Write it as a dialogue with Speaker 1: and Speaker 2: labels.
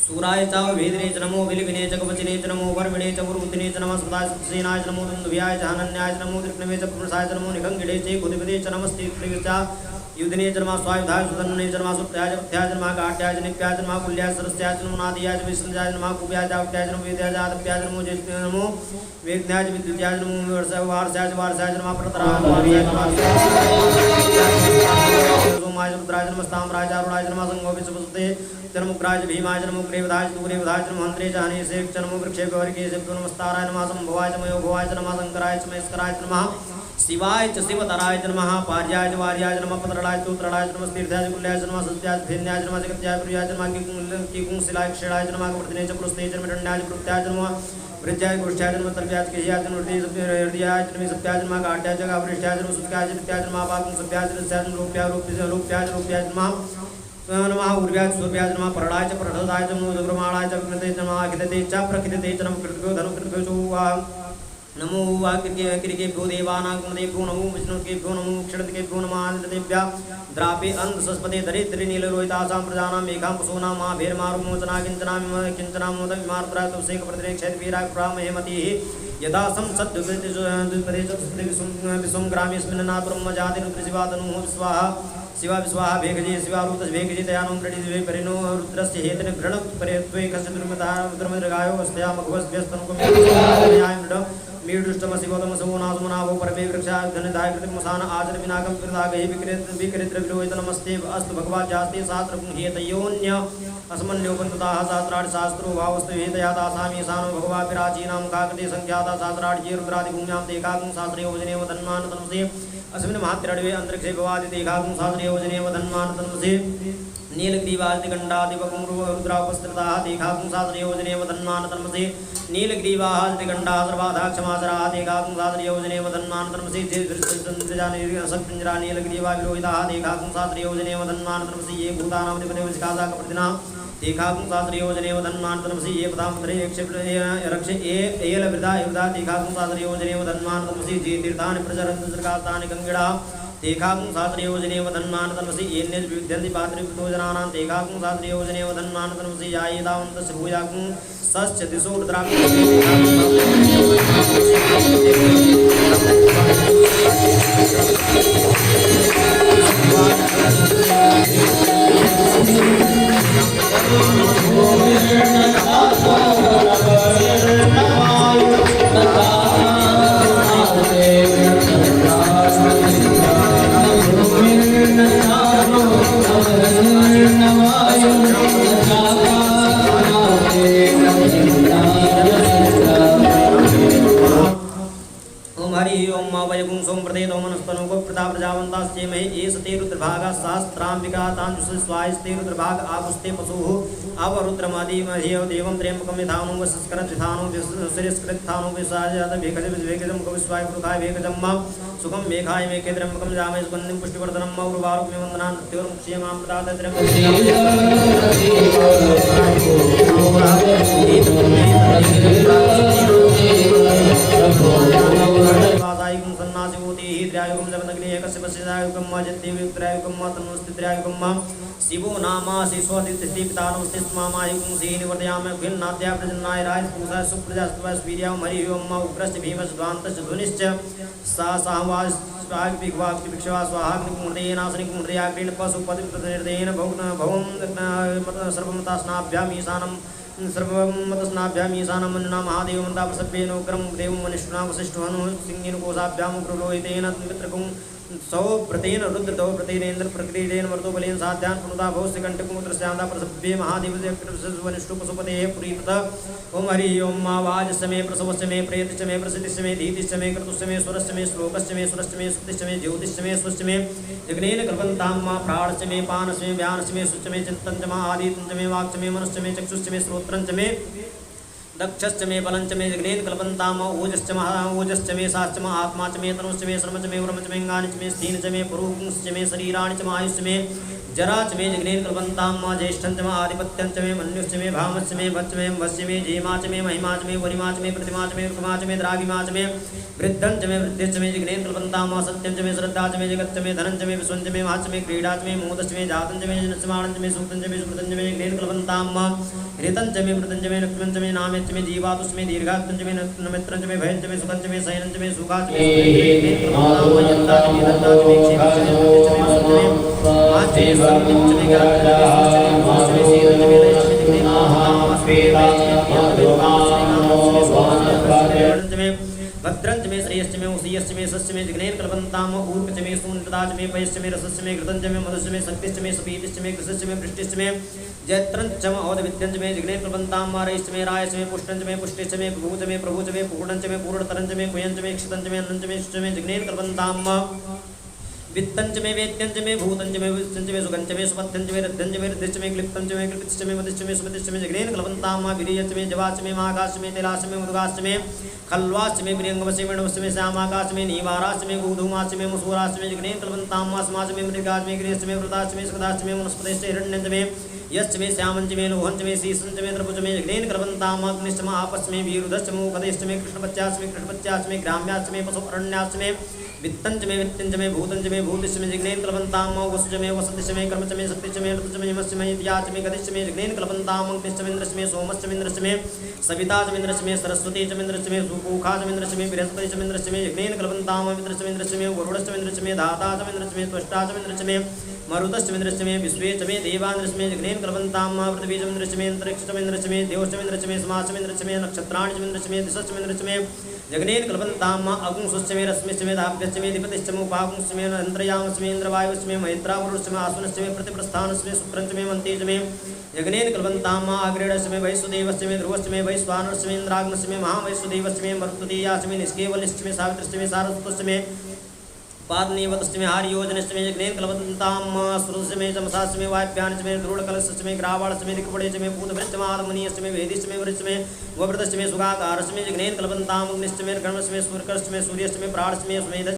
Speaker 1: सूराय च वेदने च नमो विलिविने च कवचने च नमो वर्मिणे च मुरुदिने च नमः सदाय सेनाय च नमो दुन्दुभ्याय च हनन्याय च नमो कृष्णवे च पुरुषाय च नमो निखंगिडे च गुदिपदे च नमस्ते कृष्णवे च युधने च नमः स्वायुधाय सुधन्वने च नमः सुप्त्याय च पथ्याय च नमः काट्याय च निप्याय च नमः कुल्याय सरस्याय च नमो नादियाय च विष्णुजाय च नमः कुब्याय च आवट्याय च नमो वेद्याय च आदप्याय च नमो ज्येष्ठाय च नमो वेद्याय च विद्युत्याय च नमो वारसाय च नमः प्रतराय सोमाय च रुद्राय च नमः स्ताम्राय च अरुणाय च नमः संगोपि च वसुते जन्मुग्राज भीमाय जन्म ग्रेवधाय दूरेवधाय जन्म हंत्रे जाने से जन्म वृक्षे गौरिके से नमस्ताराय नमः संभवाय च मयोभवाय च नमः शंकराय च महेश्वराय च नमः शिवाय च शिवतराय च नमः पार्याय च वार्याय च नमः पत्रलाय च उत्तराय च नमः तीर्थाय च कुल्याय च नमः सत्याय च भेन्याय च नमः जगत्याय प्रियाय च नमः कीकुंशिलाय क्षीणाय च नमः वर्धने च पुरुषते च मृण्डाय च प्रत्याय च नमः वृद्धाय गोष्ठाय च नमः तर्व्याय च केशाय च नृत्याय च हृदयाय च नमः सत्याय च नमः काट्याय च गावृष्ठाय च नमः सुत्याय च नित्याय च नमः पाकं सत्याय च रस्याय च रूप्याय च नमः उर्व्याय च सूर्याय च नमः परडाय च प्रढदाय च नमः प्रमाणाय च विकृते च नमः अखिलते च प्रखिलते च नमः कृतभ्यो धनु कृतभ्यो च नमो वाक्यकेभ्यो देवानागुणदेभ्यो नमो विष्णुकेभ्यो नमो क्षणकेभ्यो नमः आदित्यदेभ्यः द्रापे अन्धसस्पते दरिद्रे नीललोहितासां प्रजानां मेघां पशूनां मा भेर्मारुमोचना किञ्चनामोदविमार्द्रा तुलसेकप्रतिरे क्षेत्रवीराग्रामहेमतिः यदा संसद्विपदे विश्वं ग्रामेऽस्मिन् नातुर्मजातिरुद्रशिवातनुः विश्वाहा शिवा विश्वाहा भेगजे शिवारूत भेगजे तयानुं प्रणीदिवे परिणो रुद्रस्य हेतने घृणं पर्यत्वे कस्य दुर्मदगायो अस्त्या मघवस्भ्यस्तनुकं मीडुष्टमसि गौतमसोनासुमनाभो परमे वृक्षा धनदाय कृतिमसान आचर विनाकं कृतागहि विकृतविलोहितनमस्ते अस्तु भगवाजास्ते शास्त्रं हेतयोन्य अस्मन्योपन्तताः शास्त्राणि शास्त्रो भावस्तु हेतया तासामीशानो भगवा विराचीनां काकते संख्याता शास्त्राणि ये रुद्रादिभूम्यां तेकागुं शास्त्रयोजनेव तन्मान् तन्मसे अस्मिन् महात्रिडवे अंतरिक्षे भवादि तेकागुं शास्त्रयोजनेव तन्मान् तन्मसे नीलग्रीवादिगण्डादिवकुं रुद्रापस्थिताः तेकागुं शास्त्रयोजनेव तन्मान् तन्मसे नीलग्रीवादिगण्डाः सर्वाधाक्षमाचराः तेकागुं शास्त्रयोजनेव तन्मान् तन्मसे सत्पिञ्जरा नीलग्रीवा विलोहिताः तेकागुं शास्त्रयोजनेव तन्मान् तन्मसे ये भूतानामधिपते वंशिकाशाकप्रतिना तेकागुं शास्त्रयोजनेव तन्मान् तन्मसे ये पदामधरे रक्ष एलवृदा युवदा तेकागुं शास्त्रयोजनेव तन्मान् तन्मसे जे तीर्थानि प्रचरन्ति सर्गास्तानि गङ्गिडाः तेकागुं शास्त्रयोजनेव तन्मान् तन्मसे येन्यज विद्यन्ति पात्रिभूतो जनानां तेकागुं शास्त्रयोजनेव तन्मान् तन्मसे यायेदावन्तस्य भूयागुं सश्च दिशो रुद्राक्षे प्रजावंताश्चेमहि एषते रुद्रभागः सहस्राम्बिका ताञ्जुषस्वायस्ते रुद्रभाग आपुस्ते पशुः अवरुद्रमादिमह्यव देवं त्र्यम्बकं यथानो वसस्करत्थानो श्रेष्कृत्थानो विसाजात भेकजं कविस्वाय पुरुखाय भेकजं सुखं मेघाय मेके त्र्यम्बकं जामहे सुगन्धिं पुष्टिवर्धनं उर्वारुक्मे वन्दनान् मृत्योर्मुक्षेमां प्रदात त्र्यम्बकं सन्नासिभूति द्र्यायुगं जगदग्नि एकस्य पश्यदायुगं मजत्देवयुक्तरायुगं तन्नुस्तिद्र्यायुगं शिवो नामासि स्वदितिपितानोस्ति स्मामायुगं श्रीनिवर्तयामि भिन्नाद्या प्रजन्नाय राय पूषा सुप्रजास्त्वस्वीर्यां हरिः ओं उग्रश्च भीमश्च ध्वान्तश्च धुनिश्च सा साहवाग्विक्ष्वा स्वाहाग्निकुमृतेनाशनिकुमृतयाग्रेण पशुपतिप्रतिनिर्देन भवं सर्वमतास्नाभ्याम् ईशानं सर्वमतस्नाभ्याम् ईशानं मन्युना महादेवमन्ता प्रसभ्येन उग्रं देवं मनिष्ठुना वसिष्ठुहनु सिंहेन कोशाभ्याम् उग्रलोहितेन मित्रकुं सौव्रतेन रुद्रतो व्रतेनेन्द्र प्रकृतेन वर्तोबलेन साध्यान् पुनता भौस्य कंटकुमुत्रस्यान्ता प्रसभ्ये महादेवस्य पशुपतेः पुरीतः ओम हरि ओम वाजस्य मे प्रसवस्य मे प्रेतस्य मे प्रसिद्धिस्य मे धीतिस्य मे क्रतुस्य मे स्वरस्य मे श्लोकस्य मे सुरस्य मे सुतिस्य मे ज्योतिस्य मे स्वस्य मे जग्नेन कल्पन्तां मा प्राणस्य मे पानस्य मे व्यानस्य मे सुच मे चित्तञ्च मा आदित्यञ्च मे वाक्च मे मनश्च मे चक्षुश्च मे श्रोत्रञ्च मे दक्षश्च मे बलञ्च मे जग्नेन कल्पन्ताम ओजश्च मे साश्च मे आत्मा च मे तनुश्च मे श्रमश्च मे उर्मच मे अङ्गानि च मे स्थीन च मे पुरुषश्च मे शरीराणि च आयुश्च मे जरा च मे जग्नेन कल्पन्तां ज्येष्ठं च मे आधिपत्यं च मे मन्युश्च मे भामश्च मे भच्च मे वश्य मे जेमा च मे महिमा च मे वरिमा च मे प्रतिमा च मे रुक्मा च मे द्रागिमा च मे वृद्धं च मे वृद्धिश्च मे जग्नेन कल्पन्तां सत्यं च मे श्रद्धा च मे जगत् च मे धनं च मे विश्वं च मे महच्च मे क्रीडा च मे मोदश्च मे जातं च मे जनस्मानं च मे सुक्तं च मे सुकृतं च मे जग्नेन कल्पन्तां हृतं च मे मृतं च मे लक्ष्मं च मे नामे च मे जीवातुश्च मे दीर्घात्तं च मे नमित्रं च मे भयं च मे सुखं च मे शयनं च मे सुखा च मे भद्रं च मे श्रेयश्च मे उसीयश्च मे सश्च मे जग्नेन कल्पन्ताम ऊर्क च मे सूनृता च मे पयश्च मे रसश्च मे घृतं च मे मधुश्च मे शक्तिश्च मे सपीतिश्च मे कृशश्च मे वृष्टिश्च मे जैत्रं च मे औदविद्यं च मे जग्नेन कल्पन्तां मारयश्च मे रायश्च मे पुष्टं च मे पुष्टिश्च मे प्रभु च मे पूर्णं च मे पूर्णतरं च मे कुयं च मे क्षितं च मे अन्नं च मे शुच मे जग्नेन कल्पन्तां वित्तंच में वेत्यंच में भूतंच में वित्तंच में सुगंच में सुपथ्यंच में रद्धंच में रद्धिच में क्लिप्तंच में क्लिप्तिच में मदिच में सुमदिच में जगनेन कलवंताम विरियच में जवाच में माकाश में तेलाश में मुदगाश में खल्वाच में प्रियंगवश में नवश में श्यामाकाश में नीवाराश में गोधूमाच में मुसूराश में जगनेन कलवंताम समाज में मृगाच में गृहच में वृताच में सुदाच में वनस्पतिश्च हिरण्यंच में यश्च में श्यामंच में लोहंच में शीशंच में द्रपुच में जगनेन कलवंताम अग्निश्च में आपस में वीरुधश्च में मुखदेश्च में कृष्णपच्याच में ग्राम्याच में पशु अरण्याच में वित्तंच में वित्तंच में भूतंच में भूतिश्च में जगनेन कलवंताम वसुच में वसतिश्च में कर्मच में शक्तिश्च में ऋतुच में यमश्च में इत्याच में गतिश्च में जगनेन कलवंताम अग्निश्च में इंद्रश्च में सोमश्च में इंद्रश्च में सविताच में इंद्रश्च में सरस्वती च में इंद्रश्च में सुपूखाच में इंद्रश्च में बृहस्पतिश्च में इंद्रश्च में जगनेन कलवंताम इंद्रश्च में इंद्रश्च में वरुणश्च में इंद्रश्च में धाताच में इंद्रश्च में त्वष्टाच में इंद्रश्च में मरुतश्च में इंद्रश्च में विश्वेच में देवांद्रश्च में जगनेन कलवंताम पृथ्वीच में इंद्रश्च में अंतरिक्षच में इंद्रश्च में देवश्च में इंद्रश्च में समाच में इंद्रश्च में नक्षत्राणि में इंद्रश्च में दिशश्च में इंद्रश्च में जगनेन कलवंताम अगुंसुश्च में रश्मिश्च में धाभ्यश्च में अधिपतिश्च में उपागुंश्च में अंतर्यामश्च में इंद्रवायुश्च में मैत्रावरुश्च में आसुनश्च में प्रतिप्रस्थानश्च में शुक्रंच में मंतेज में जगनेन कलवंताम अग्रेणश्च में वैश्वदेवश्च में ध्रुवश्च में वैश्वानरश्च में इंद्राग्नश्च में महावैश्वदेवश्च में मरुत्तुतीयाश्च में निष्केवलश्च में सावित्रश्च में सारस्वतश्च में पादनीवतश्च में हार्योजनश्च में जगनेन कलवंताम सुरश्च में चमसाश्च में वायव्यानश्च में ध्रुवकलश्च में ग्रावाणश्च में दिक्पडेश्च में पूतभृश्च में आदमनीयश्च में वेदिश्च में वृश्च में गोवृतश्च में सुगाकारश्च में जगनेन कलवंताम अग्निश्च में गणश्च में सूर्यश्च में सूर्यश्च में प्राणश्च में सुमेधश्च